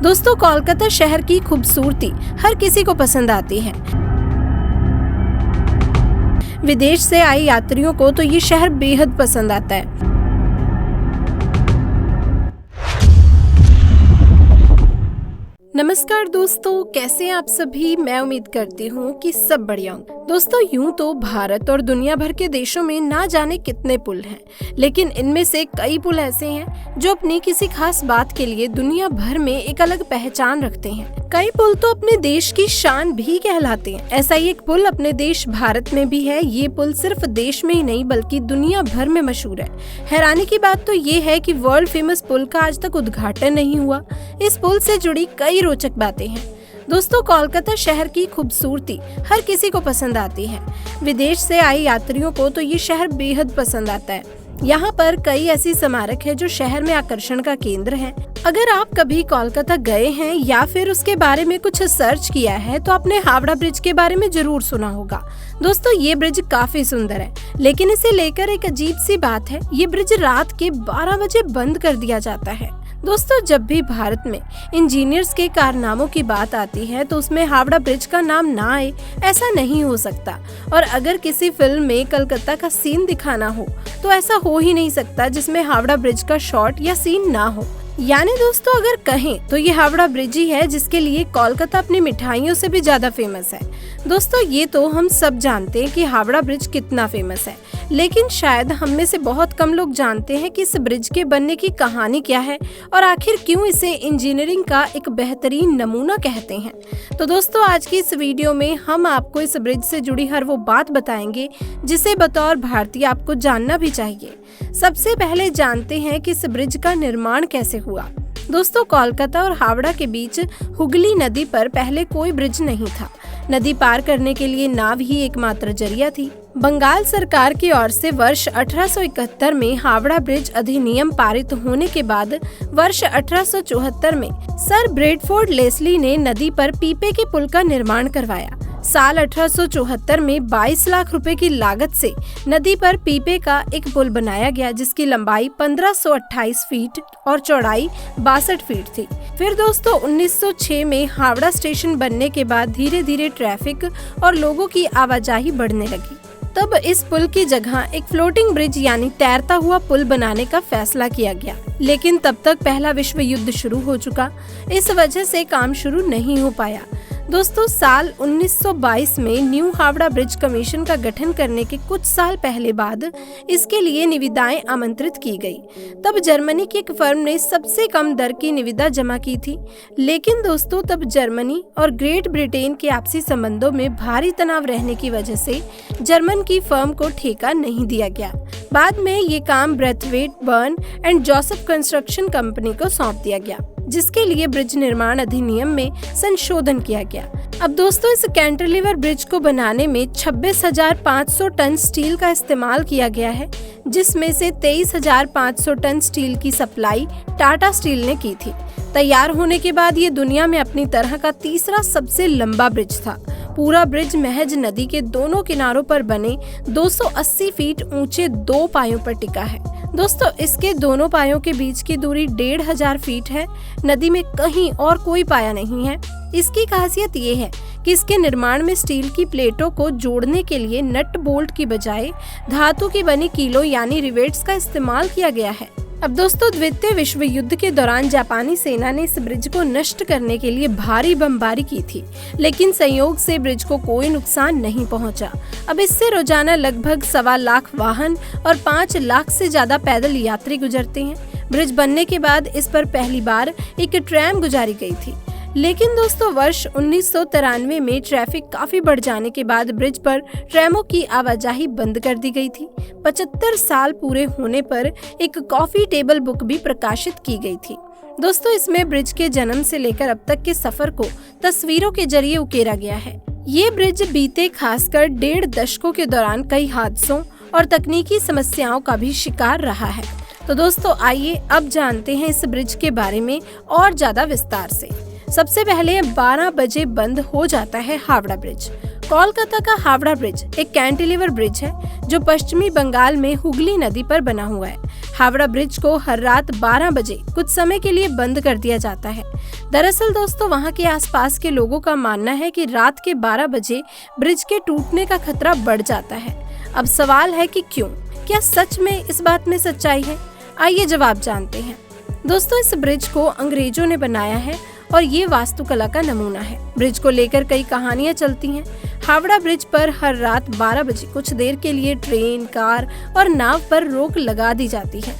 दोस्तों, कोलकाता शहर की खूबसूरती हर किसी को पसंद आती है। विदेश से आए यात्रियों को तो ये शहर बेहद पसंद आता है। नमस्कार दोस्तों, कैसे हैं आप सभी। मैं उम्मीद करती हूँ कि सब बढ़िया होंगे। दोस्तों, यूं तो भारत और दुनिया भर के देशों में ना जाने कितने पुल हैं, लेकिन इनमें से कई पुल ऐसे हैं जो अपनी किसी खास बात के लिए दुनिया भर में एक अलग पहचान रखते हैं। कई पुल तो अपने देश की शान भी कहलाते हैं। ऐसा ही एक पुल अपने देश भारत में भी है। ये पुल सिर्फ देश में ही नहीं बल्कि दुनिया भर में मशहूर है। हैरानी की बात तो ये है कि वर्ल्ड फेमस पुल का आज तक उद्घाटन नहीं हुआ। इस पुल से जुड़ी कई रोचक बातें हैं। दोस्तों, कोलकाता शहर की खूबसूरती हर किसी को पसंद आती है। विदेश से आए यात्रियों को तो ये शहर बेहद पसंद आता है। यहाँ पर कई ऐसी स्मारक है जो शहर में आकर्षण का केंद्र है। अगर आप कभी कोलकाता गए हैं या फिर उसके बारे में कुछ सर्च किया है तो आपने हावड़ा ब्रिज के बारे में जरूर सुना होगा। दोस्तों, ये ब्रिज काफी सुंदर है, लेकिन इसे लेकर एक अजीब सी बात है। ये ब्रिज रात के 12 बजे बंद कर दिया जाता है। दोस्तों, जब भी भारत में इंजीनियर्स के कारनामों की बात आती है तो उसमें हावड़ा ब्रिज का नाम ना आए, ऐसा नहीं हो सकता। और अगर किसी फिल्म में कलकत्ता का सीन दिखाना हो तो ऐसा हो ही नहीं सकता जिसमें हावड़ा ब्रिज का शॉट या सीन ना हो। यानी दोस्तों, अगर कहें तो ये हावड़ा ब्रिज ही है जिसके लिए कोलकाता अपनी मिठाइयों से भी ज्यादा फेमस है। दोस्तों, ये तो हम सब जानते हैं कि हावड़ा ब्रिज कितना फेमस है, लेकिन शायद हम में से बहुत कम लोग जानते हैं कि इस ब्रिज के बनने की कहानी क्या है और आखिर क्यों इसे इंजीनियरिंग का एक बेहतरीन नमूना कहते हैं। तो दोस्तों, आज की इस वीडियो में हम आपको इस ब्रिज से जुड़ी हर वो बात बताएंगे जिसे बतौर भारतीय आपको जानना भी चाहिए। सबसे पहले जानते हैं कि इस ब्रिज का निर्माण कैसे हुआ। दोस्तों, कोलकाता और हावड़ा के बीच हुगली नदी पर पहले कोई ब्रिज नहीं था। नदी पार करने के लिए नाव ही एकमात्र जरिया थी। बंगाल सरकार की ओर से वर्ष 1871 में हावड़ा ब्रिज अधिनियम पारित होने के बाद वर्ष 1874 में सर ब्रैडफोर्ड लेस्ली ने नदी पर पीपे के पुल का निर्माण करवाया। साल 1874 में 22 लाख रुपए की लागत से नदी पर पीपे का एक पुल बनाया गया, जिसकी लंबाई 1528 फीट और चौड़ाई 62 फीट थी। फिर दोस्तों, 1906 में हावड़ा स्टेशन बनने के बाद धीरे धीरे ट्रैफिक और लोगों की आवाजाही बढ़ने लगी। तब इस पुल की जगह एक फ्लोटिंग ब्रिज यानी तैरता हुआ पुल बनाने का फैसला किया गया, लेकिन तब तक पहला विश्व युद्ध शुरू हो चुका। इस वजह से काम शुरू नहीं हो पाया। दोस्तों, साल 1922 में न्यू हावड़ा ब्रिज कमीशन का गठन करने के कुछ साल पहले बाद इसके लिए निविदाएं आमंत्रित की गई। तब जर्मनी की एक फर्म ने सबसे कम दर की निविदा जमा की थी। लेकिन दोस्तों, तब जर्मनी और ग्रेट ब्रिटेन के आपसी संबंधों में भारी तनाव रहने की वजह से जर्मन की फर्म को ठेका नहीं दिया गया। बाद में ये काम Brathwaite, Burn and Joseph construction company को सौंप दिया गया, जिसके लिए ब्रिज निर्माण अधिनियम में संशोधन किया गया। अब दोस्तों, इस कैंटिलीवर ब्रिज को बनाने में 26,500 टन स्टील का इस्तेमाल किया गया है, जिसमें से 23,500 टन स्टील की सप्लाई टाटा स्टील ने की थी। तैयार होने के बाद ये दुनिया में अपनी तरह का तीसरा सबसे लंबा ब्रिज था। पूरा ब्रिज महज नदी के दोनों किनारों पर बने 280 फीट ऊंचे 2 पायों पर टिका है। दोस्तों, इसके दोनों पायों के बीच की दूरी 1,500 फीट है। नदी में कहीं और कोई पाया नहीं है। इसकी खासियत ये है कि इसके निर्माण में स्टील की प्लेटों को जोड़ने के लिए नट बोल्ट की बजाय धातु की बनी कीलों यानी रिवेट्स का इस्तेमाल किया गया है। अब दोस्तों, द्वितीय विश्व युद्ध के दौरान जापानी सेना ने इस ब्रिज को नष्ट करने के लिए भारी बमबारी की थी, लेकिन संयोग से ब्रिज को कोई नुकसान नहीं पहुंचा। अब इससे रोजाना लगभग 1.25 लाख वाहन और 5 लाख से ज्यादा पैदल यात्री गुजरते हैं। ब्रिज बनने के बाद इस पर पहली बार एक ट्रैम गुजारी गई थी, लेकिन दोस्तों, वर्ष 1993 में ट्रैफिक काफी बढ़ जाने के बाद ब्रिज पर ट्रैमों की आवाजाही बंद कर दी गई थी। 75 साल पूरे होने पर एक कॉफी टेबल बुक भी प्रकाशित की गई थी। दोस्तों, इसमें ब्रिज के जन्म से लेकर अब तक के सफर को तस्वीरों के जरिए उकेरा गया है। ये ब्रिज बीते खासकर 1.5 दशकों के दौरान कई हादसों और तकनीकी समस्याओं का भी शिकार रहा है। तो दोस्तों, आइए अब जानते हैं इस ब्रिज के बारे में और ज्यादा विस्तार से। सबसे पहले 12 बजे बंद हो जाता है हावड़ा ब्रिज। कोलकाता का हावड़ा ब्रिज एक कैंटिलीवर ब्रिज है जो पश्चिमी बंगाल में हुगली नदी पर बना हुआ है। हावड़ा ब्रिज को हर रात 12 बजे कुछ समय के लिए बंद कर दिया जाता है। दरअसल दोस्तों वहां के आसपास के लोगों का मानना है कि रात के 12 बजे ब्रिज के टूटने का खतरा बढ़ जाता है। अब सवाल है कि क्यों? क्या सच में इस बात में सच्चाई है? आइए जवाब जानते हैं। दोस्तों इस ब्रिज को अंग्रेजों ने बनाया है और ये वास्तुकला का नमूना है। ब्रिज को लेकर कई कहानियां चलती हैं। हावड़ा ब्रिज पर हर रात 12 बजे कुछ देर के लिए ट्रेन, कार और नाव पर रोक लगा दी जाती है।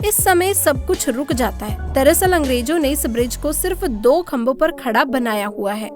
इस समय सब कुछ रुक जाता है। दरअसल अंग्रेजों ने इस ब्रिज को सिर्फ 2 खंभों पर खड़ा बनाया हुआ है।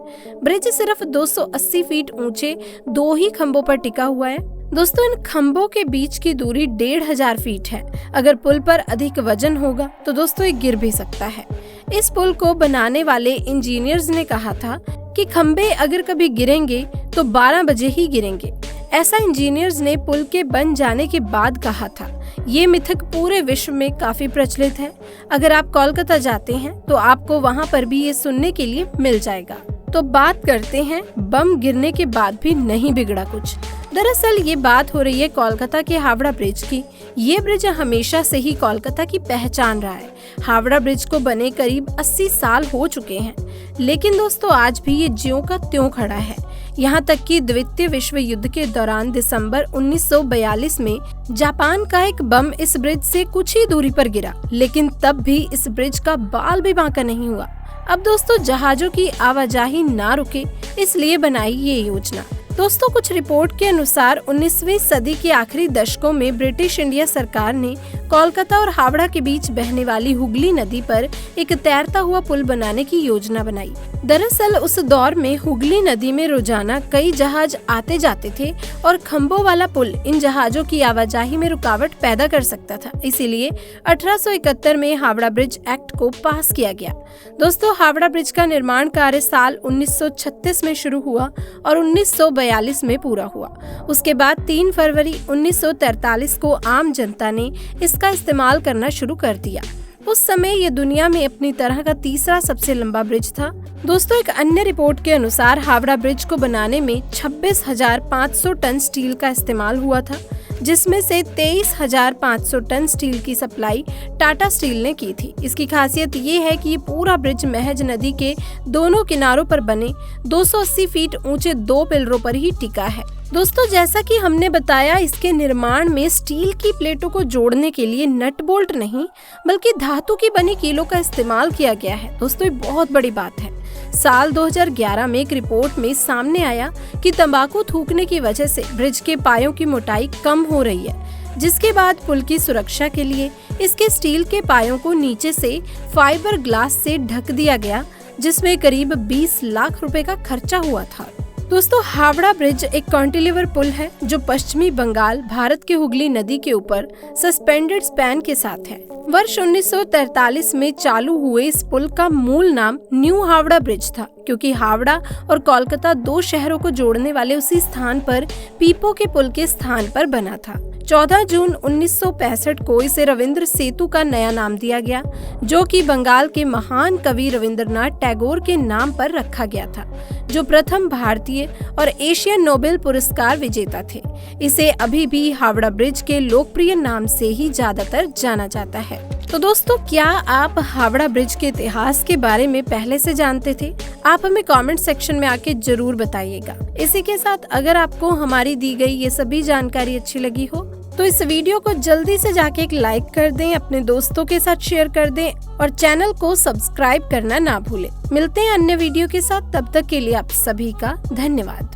ब्रिज सिर्फ 280 फीट ऊंचे 2 ही खंभों पर टिका हुआ है। दोस्तों इन खंभों के बीच की दूरी 1500 फीट है। अगर पुल पर अधिक वजन होगा तो दोस्तों ये गिर भी सकता है। इस पुल को बनाने वाले इंजीनियर्स ने कहा था कि खंभे अगर कभी गिरेंगे तो 12 बजे ही गिरेंगे। ऐसा इंजीनियर्स ने पुल के बन जाने के बाद कहा था। ये मिथक पूरे विश्व में काफी प्रचलित है। अगर आप कोलकाता जाते हैं तो आपको वहाँ पर भी ये सुनने के लिए मिल जाएगा। तो बात करते हैं बम गिरने के बाद भी नहीं बिगड़ा कुछ। दरअसल ये बात हो रही है कोलकाता के हावड़ा ब्रिज की। ये ब्रिज हमेशा से ही कोलकाता की पहचान रहा है। हावड़ा ब्रिज को बने करीब 80 साल हो चुके हैं, लेकिन दोस्तों आज भी ये ज्यों का त्यों खड़ा है। यहाँ तक कि द्वितीय विश्व युद्ध के दौरान दिसंबर 1942 में जापान का एक बम इस ब्रिज से कुछ ही दूरी पर गिरा, लेकिन तब भी इस ब्रिज का बाल भी बांका नहीं हुआ। अब दोस्तों जहाजों की आवाजाही ना रुके इसलिए बनाई ये योजना। दोस्तों कुछ रिपोर्ट के अनुसार 19वीं सदी के आखिरी दशकों में ब्रिटिश इंडिया सरकार ने कोलकाता और हावड़ा के बीच बहने वाली हुगली नदी पर एक तैरता हुआ पुल बनाने की योजना बनाई। दरअसल उस दौर में हुगली नदी में रोजाना कई जहाज आते जाते थे और खंभों वाला पुल इन जहाजों की आवाजाही में रुकावट पैदा कर सकता था। इसीलिए 1871 में हावड़ा ब्रिज एक्ट को पास किया गया। दोस्तों हावड़ा ब्रिज का निर्माण कार्य साल 1936 में शुरू हुआ और 1942 में पूरा हुआ। उसके बाद 3 फरवरी 1943 को आम जनता ने इसका इस्तेमाल करना शुरू कर दिया। उस समय ये दुनिया में अपनी तरह का तीसरा सबसे लंबा ब्रिज था। दोस्तों एक अन्य रिपोर्ट के अनुसार हावड़ा ब्रिज को बनाने में 26,500 टन स्टील का इस्तेमाल हुआ था, जिसमें से 23,500 टन स्टील की सप्लाई टाटा स्टील ने की थी। इसकी खासियत ये है कि ये पूरा ब्रिज महज नदी के दोनों किनारों पर बने 280 फीट ऊंचे 2 पिलरों पर ही टिका है। दोस्तों जैसा कि हमने बताया इसके निर्माण में स्टील की प्लेटों को जोड़ने के लिए नट बोल्ट नहीं बल्कि धातु की बनी कीलों का इस्तेमाल किया गया है। दोस्तों ये बहुत बड़ी बात है। साल 2011 में एक रिपोर्ट में सामने आया कि तंबाकू थूकने की वजह से ब्रिज के पायों की मोटाई कम हो रही है, जिसके बाद पुल की सुरक्षा के लिए इसके स्टील के पायों को नीचे से फाइबर ग्लास से ढक दिया गया, जिसमें करीब 20 लाख रुपए का खर्चा हुआ था। दोस्तों हावड़ा ब्रिज एक कैंटिलीवर पुल है जो पश्चिमी बंगाल भारत के हुगली नदी के ऊपर सस्पेंडेड स्पैन के साथ है। वर्ष 1943 में चालू हुए इस पुल का मूल नाम न्यू हावड़ा ब्रिज था, क्योंकि हावड़ा और कोलकाता 2 शहरों को जोड़ने वाले उसी स्थान पर पीपो के पुल के स्थान पर बना था। 14 जून 1965 को इसे रविंद्र सेतु का नया नाम दिया गया, जो कि बंगाल के महान कवि रविंद्रनाथ टैगोर के नाम पर रखा गया था, जो प्रथम भारतीय और एशियन नोबेल पुरस्कार विजेता थे। इसे अभी भी हावड़ा ब्रिज के लोकप्रिय नाम से ही ज्यादातर जाना जाता है। तो दोस्तों क्या आप हावड़ा ब्रिज के इतिहास के बारे में पहले से जानते थे? आप हमें कमेंट सेक्शन में आके जरूर बताइएगा। इसी के साथ अगर आपको हमारी दी गई ये सभी जानकारी अच्छी लगी हो तो इस वीडियो को जल्दी से जाके एक लाइक कर दें, अपने दोस्तों के साथ शेयर कर दें और चैनल को सब्सक्राइब करना ना भूलें। मिलते हैं अन्य वीडियो के साथ, तब तक के लिए आप सभी का धन्यवाद।